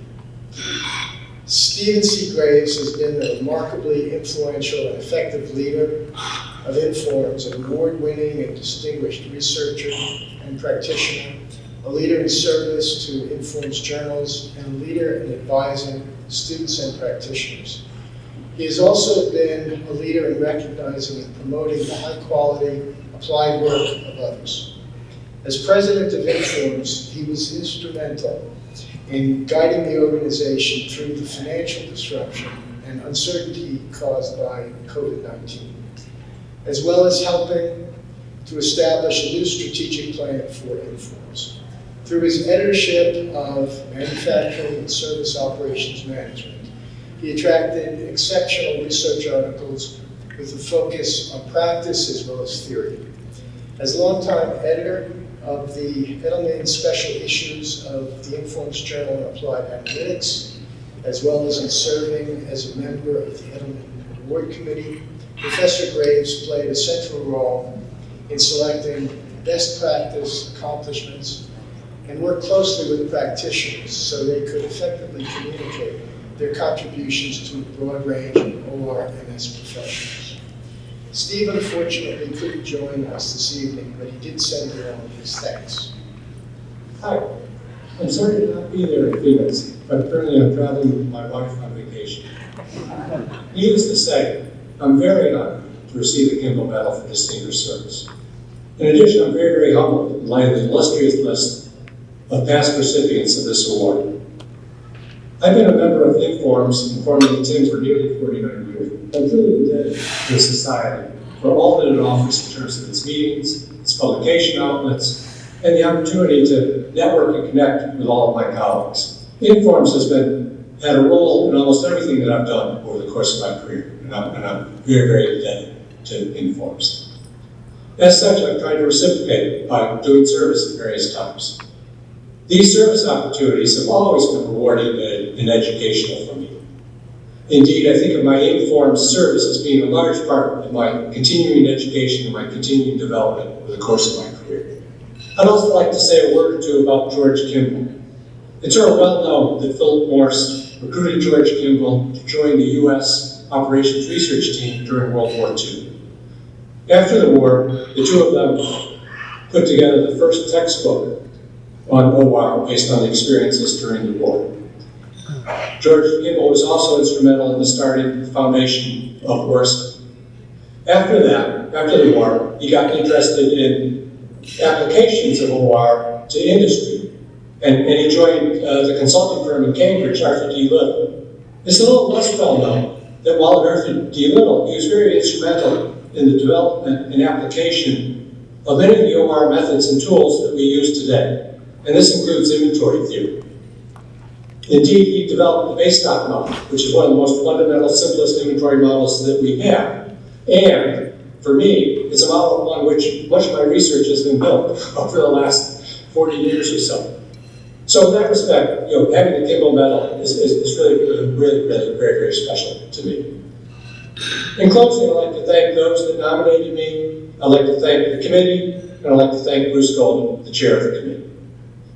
Stephen C. Graves has been a remarkably influential and effective leader of Informs, an award-winning and distinguished researcher and practitioner, a leader in service to Informs journals, and a leader in advising students and practitioners. He has also been a leader in recognizing and promoting the high-quality applied work of others. As president of Informs, he was instrumental in guiding the organization through the financial disruption and uncertainty caused by COVID-19, as well as helping to establish a new strategic plan for Informs. Through his editorship of Manufacturing and Service Operations Management, he attracted exceptional research articles with a focus on practice as well as theory. As longtime editor of the Edelman Special Issues of the Informs Journal in Applied Analytics, as well as in serving as a member of the Edelman Award Committee, Professor Graves played a central role in selecting best practice accomplishments and worked closely with practitioners so they could effectively communicate their contributions to a broad range of OR/MS professionals. Steve unfortunately couldn't join us this evening, but he did send along his thanks. Hi, I'm sorry to not be there in Phoenix, but apparently I'm traveling with my wife on vacation. Needless to say, I'm very honored to receive the Kimball Medal for Distinguished Service. In addition, I'm very, very humbled in light of the illustrious list of past recipients of this award. I've been a member of Informs and formerly TIM for nearly 49 years. I'm truly indebted to the Society for all that it offers in terms of its meetings, its publication outlets, and the opportunity to network and connect with all of my colleagues. Informs has had a role in almost everything that I've done over the course of my career, and I'm very, very indebted to Informs. As such, I've tried to reciprocate by doing service at various times. These service opportunities have always been rewarding and educational for me. Indeed, I think of my Informed service as being a large part of my continuing education and my continuing development over the course of my career. I'd also like to say a word or two about George Kimball. It's well known that Philip Morris recruited George Kimball to join the U.S. Operations Research Team during World War II. After the war, the two of them put together the first textbook on OR based on the experiences during the war. George Kimball was also instrumental in the starting the foundation of ORSA. After the war, he got interested in applications of OR to industry, and he joined the consulting firm in Cambridge, Arthur D. Little. It's a little less well known that while at Arthur D. Little, he was very instrumental in the development and application of many of the OR methods and tools that we use today. And this includes inventory theory. Indeed, he developed the base stock model, which is one of the most fundamental, simplest inventory models that we have. And for me, it's a model upon which much of my research has been built over the last 40 years or so. So in that respect, having the Kimball Medal is really, very, very special to me. In closing, I'd like to thank those that nominated me. I'd like to thank the committee, and I'd like to thank Bruce Golden, the chair of the committee.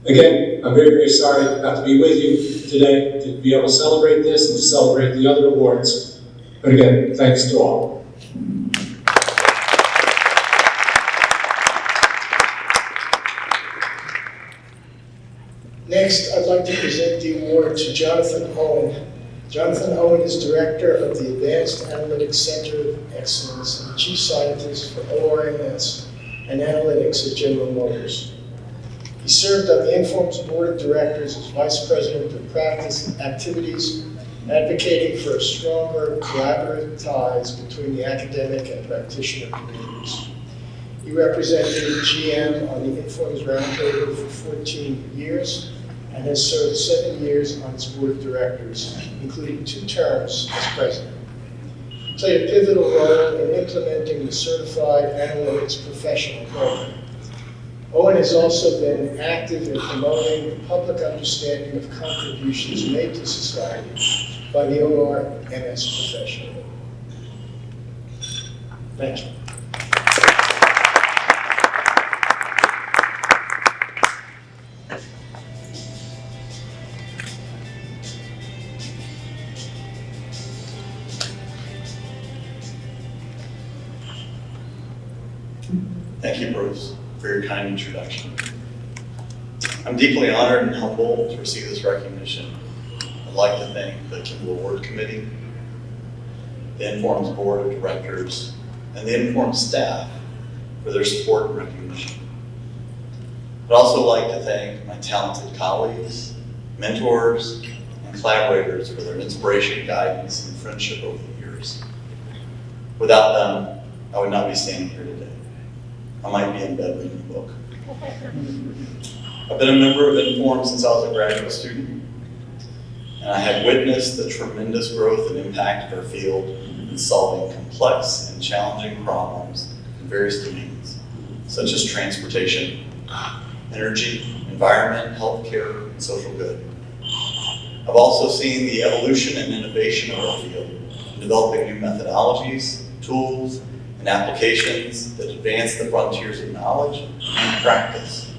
Again, I'm very, very sorry not to be with you today, to be able to celebrate this and to celebrate the other awards. But again, thanks to all. Next, I'd like to present the award to Jonathan Owen. Jonathan Owen is Director of the Advanced Analytics Center of Excellence and Chief Scientist for ORMS and Analytics at General Motors. He served on the Inform's Board of Directors as Vice President of Practice Activities, advocating for stronger collaborative ties between the academic and practitioner communities. He represented GM on the Inform's Roundtable for 14 years and has served 7 years on its Board of Directors, including 2 terms as president. He played a pivotal role in implementing the Certified Analytics Professional Program. Owen has also been active in promoting the public understanding of contributions made to society by the ORMS profession. Thank you. Thank you, Bruce, for your kind introduction. I'm deeply honored and humbled to receive this recognition. I'd like to thank the Kimball Award Committee, the Inform's Board of Directors, and the Inform staff for their support and recognition. I'd also like to thank my talented colleagues, mentors, and collaborators for their inspiration, guidance, and friendship over the years. Without them, I would not be standing here today. I might be in bed reading a book. I've been a member of Inform since I was a graduate student, and I have witnessed the tremendous growth and impact of our field in solving complex and challenging problems in various domains, such as transportation, energy, environment, healthcare, and social good. I've also seen the evolution and innovation of our field in developing new methodologies, tools, and applications that advance the frontiers of knowledge and practice.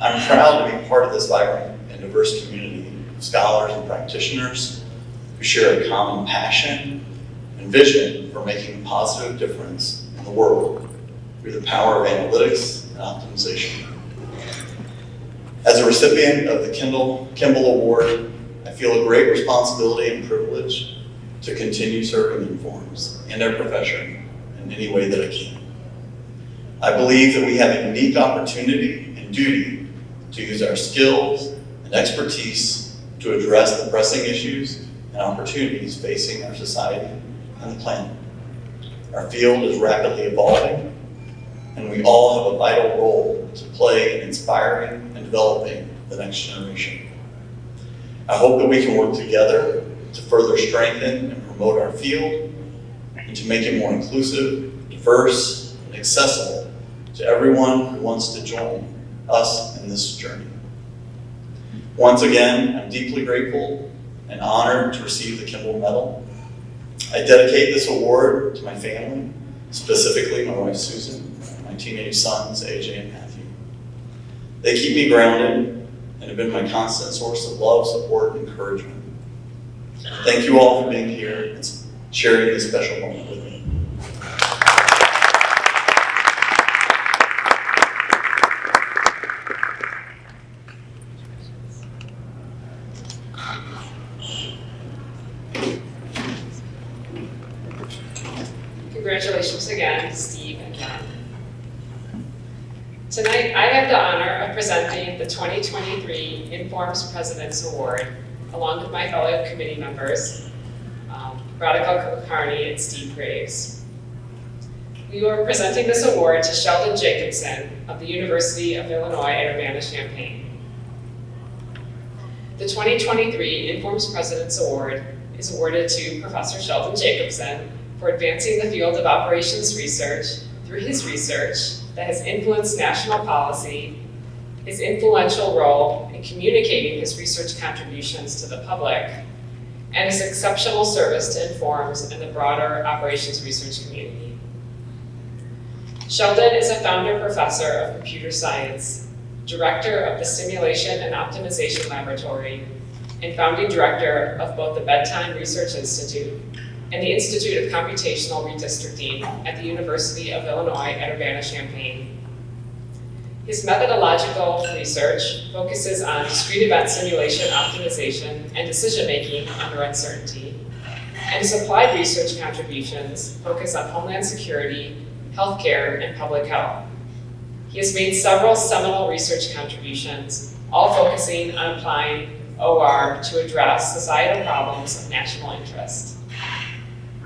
I'm proud to be part of this vibrant and diverse community of scholars and practitioners who share a common passion and vision for making a positive difference in the world through the power of analytics and optimization. As a recipient of the Kimball Award, I feel a great responsibility and privilege to continue serving Informs and our profession in any way that I can. I believe that we have a unique opportunity and duty to use our skills and expertise to address the pressing issues and opportunities facing our society and the planet. Our field is rapidly evolving, and we all have a vital role to play in inspiring and developing the next generation. I hope that we can work together to further strengthen and promote our field and to make it more inclusive, diverse, and accessible to everyone who wants to join us in this journey. Once again, I'm deeply grateful and honored to receive the Kimball Medal. I dedicate this award to my family, specifically my wife Susan, and my teenage sons AJ and Matthew. They keep me grounded and have been my constant source of love, support, and encouragement. Thank you all for being here and sharing this special moment with me. Congratulations again, Steve and Ken. Tonight, I have the honor of presenting the 2023 Informs President's Award, along with my fellow committee members, Radhika Kulkarni and Steve Graves. We are presenting this award to Sheldon Jacobson of the University of Illinois at Urbana-Champaign. The 2023 Informs President's Award is awarded to Professor Sheldon Jacobson for advancing the field of operations research through his research that has influenced national policy, his influential role in communicating his research contributions to the public, and his exceptional service to Informs and the broader operations research community. Sheldon is a founder professor of computer science, director of the Simulation and Optimization Laboratory, and founding director of both the Bedtime Research Institute and the Institute of Computational Redistricting at the University of Illinois at Urbana-Champaign. His methodological research focuses on discrete event simulation optimization and decision-making under uncertainty, and his applied research contributions focus on homeland security, healthcare, and public health. He has made several seminal research contributions, all focusing on applying OR to address societal problems of national interest.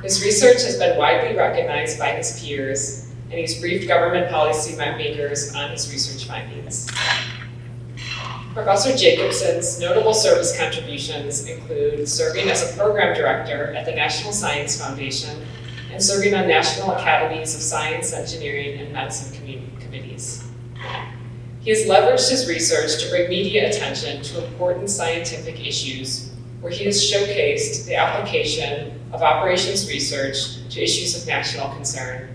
His research has been widely recognized by his peers, and he's briefed government policy makers on his research findings. Professor Jacobson's notable service contributions include serving as a program director at the National Science Foundation and serving on National Academies of Science, Engineering, and Medicine committees. He has leveraged his research to bring media attention to important scientific issues, where he has showcased the application of operations research to issues of national concern.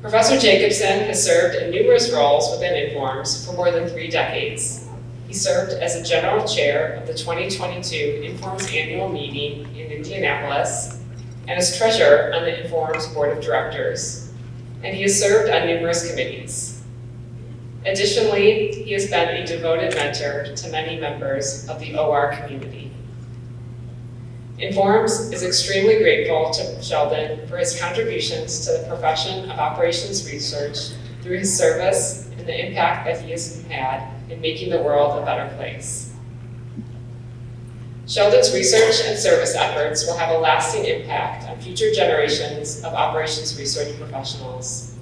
Professor Jacobson has served in numerous roles within Informs for more than 3 decades. He served as a general chair of the 2022 Informs annual meeting in Indianapolis and as treasurer on the Informs board of directors. And he has served on numerous committees. Additionally, he has been a devoted mentor to many members of the OR community. Informs is extremely grateful to Sheldon for his contributions to the profession of operations research through his service and the impact that he has had in making the world a better place. Sheldon's research and service efforts will have a lasting impact on future generations of operations research professionals.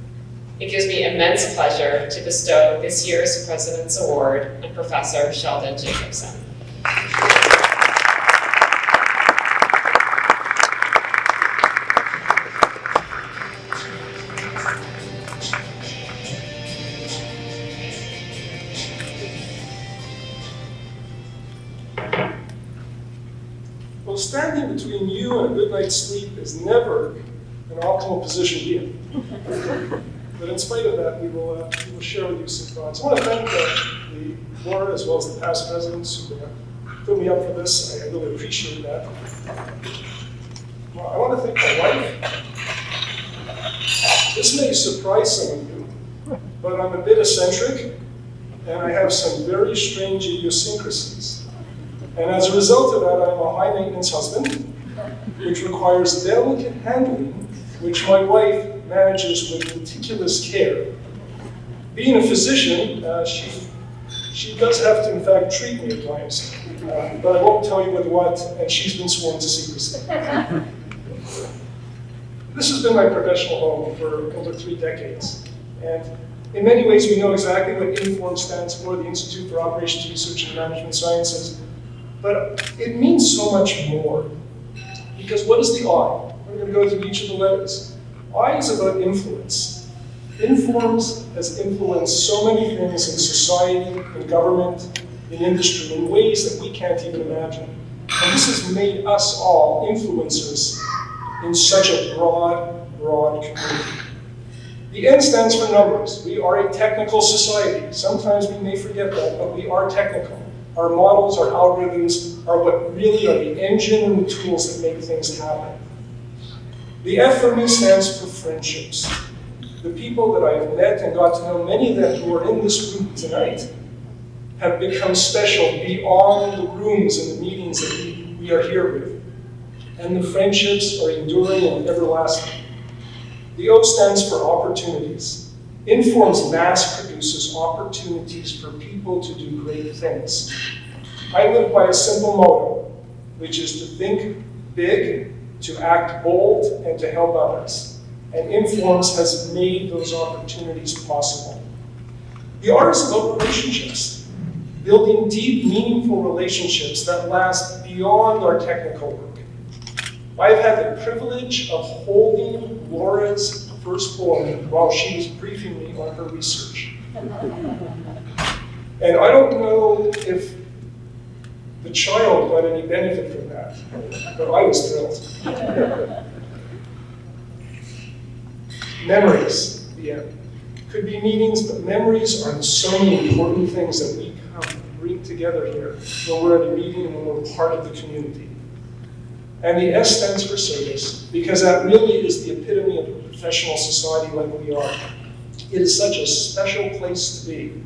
It gives me immense pleasure to bestow this year's President's Award on Professor Sheldon Jacobson. Well, standing between you and a good night's sleep is never an optimal position to be in. But in spite of that, we will share with you some thoughts. I want to thank the board as well as the past presidents who put me up for this. I really appreciate that. Well, I want to thank my wife. This may surprise some of you, but I'm a bit eccentric, and I have some very strange idiosyncrasies. And as a result of that, I'm a high-maintenance husband, which requires delicate handling, which my wife manages with meticulous care. Being a physician, she does have to, in fact, treat me at times, but I won't tell you with what, and she's been sworn to secrecy. This has been my professional home for over 3 decades, and in many ways, we know exactly what INFORM stands for, the Institute for Operations Research and Management Sciences. But it means so much more. Because what is the I? We're going to go through each of the letters. I is about influence. Informs has influenced so many things in society, in government, in industry, in ways that we can't even imagine. And this has made us all influencers in such a broad community. The N stands for numbers. We are a technical society. Sometimes we may forget that, but we are technical. Our models, our algorithms are what really are the engine and the tools that make things happen. The F for me stands for friendships. The people that I have met and got to know, many of them who are in this room tonight, have become special beyond the rooms and the meetings that we are here with. And the friendships are enduring and everlasting. The O stands for opportunities. Informs mass produces opportunities for people to do great things. I live by a simple motto, which is to think big, to act bold, and to help others. And Informs has made those opportunities possible. The R is about relationships, building deep, meaningful relationships that last beyond our technical work. I've had the privilege of holding Laura's firstborn while she was briefing me on her research. And I don't know if the child got any benefit from that, but I was thrilled. Memories, could be meetings, but memories are so many important things that we bring together here when we're at a meeting and when we're part of the community. And the S stands for service, because that really is the epitome of a professional society like we are. it is such a special place to be.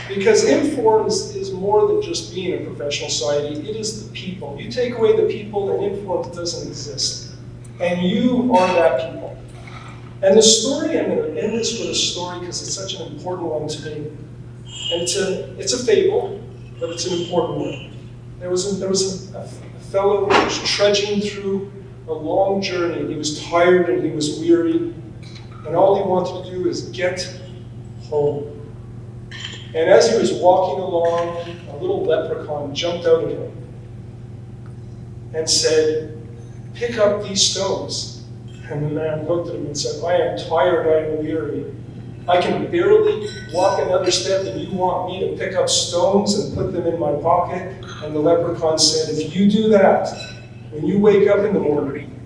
Because Informs is more than just being a professional society, it is the people. You take away the people and Informs doesn't exist. And you are that people. And the story, I'm going to end this with a story because it's such an important one to me. And it's a fable, but it's an important one. There was a fellow who was trudging through a long journey. He was tired and he was weary. And all he wanted to do is get home. And as he was walking along, a little leprechaun jumped out at him and said, "Pick up these stones." And the man looked at him and said, "I am tired, I am weary. I can barely walk another step and you want me to pick up stones and put them in my pocket?" And the leprechaun said, "If you do that, when you wake up in the morning,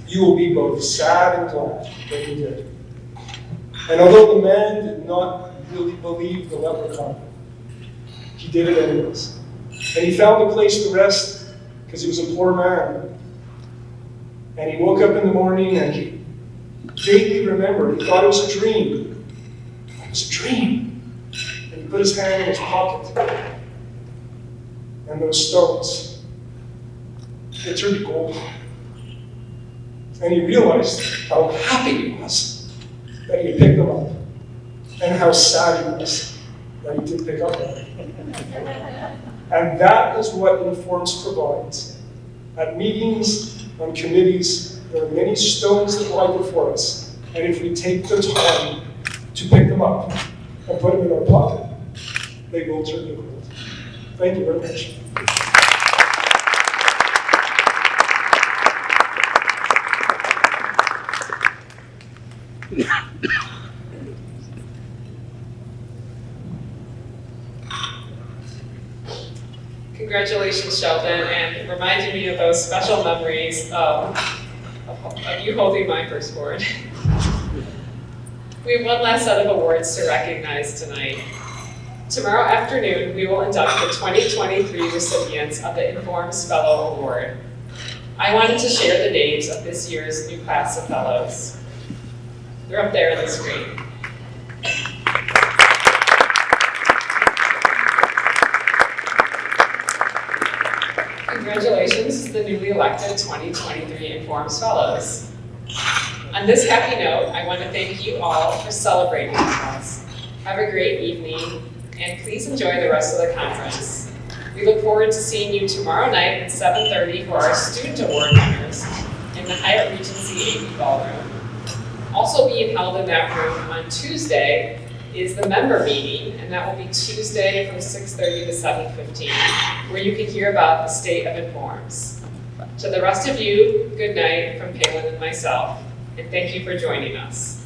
you will be both sad and glad that you did." And although the man did not really believe the leprechaun, he did it anyways. And he found a place to rest because he was a poor man. And he woke up in the morning and he vaguely remembered, he thought it was a dream. It was a dream. And he put his hand in his pocket. And those stones, they turned to gold. And he realized how happy he was that he picked them up. And how sad he was that he did pick up on it. And that is what Informs provides. At meetings, on committees, there are many stones that lie before us. And if we take the time to pick them up and put them in our pocket, they will turn to gold. Thank you very much. Congratulations, Sheldon, and reminding me of those special memories of you holding my first board. We have one last set of awards to recognize tonight. Tomorrow afternoon, we will induct the 2023 recipients of the Informs Fellow Award. I wanted to share the names of this year's new class of fellows. They're up there on the screen. Congratulations to the newly elected 2023 Informs Fellows. On this happy note, I want to thank you all for celebrating with us. Have a great evening, and please enjoy the rest of the conference. We look forward to seeing you tomorrow night at 7:30 for our Student Award winners in the Hyatt Regency AV Ballroom. Also being held in that room on Tuesday is the member meeting, and that will be Tuesday from 6:30 to 7:15, where you can hear about the state of Informs. To the rest of you, good night from Palin and myself, and thank you for joining us.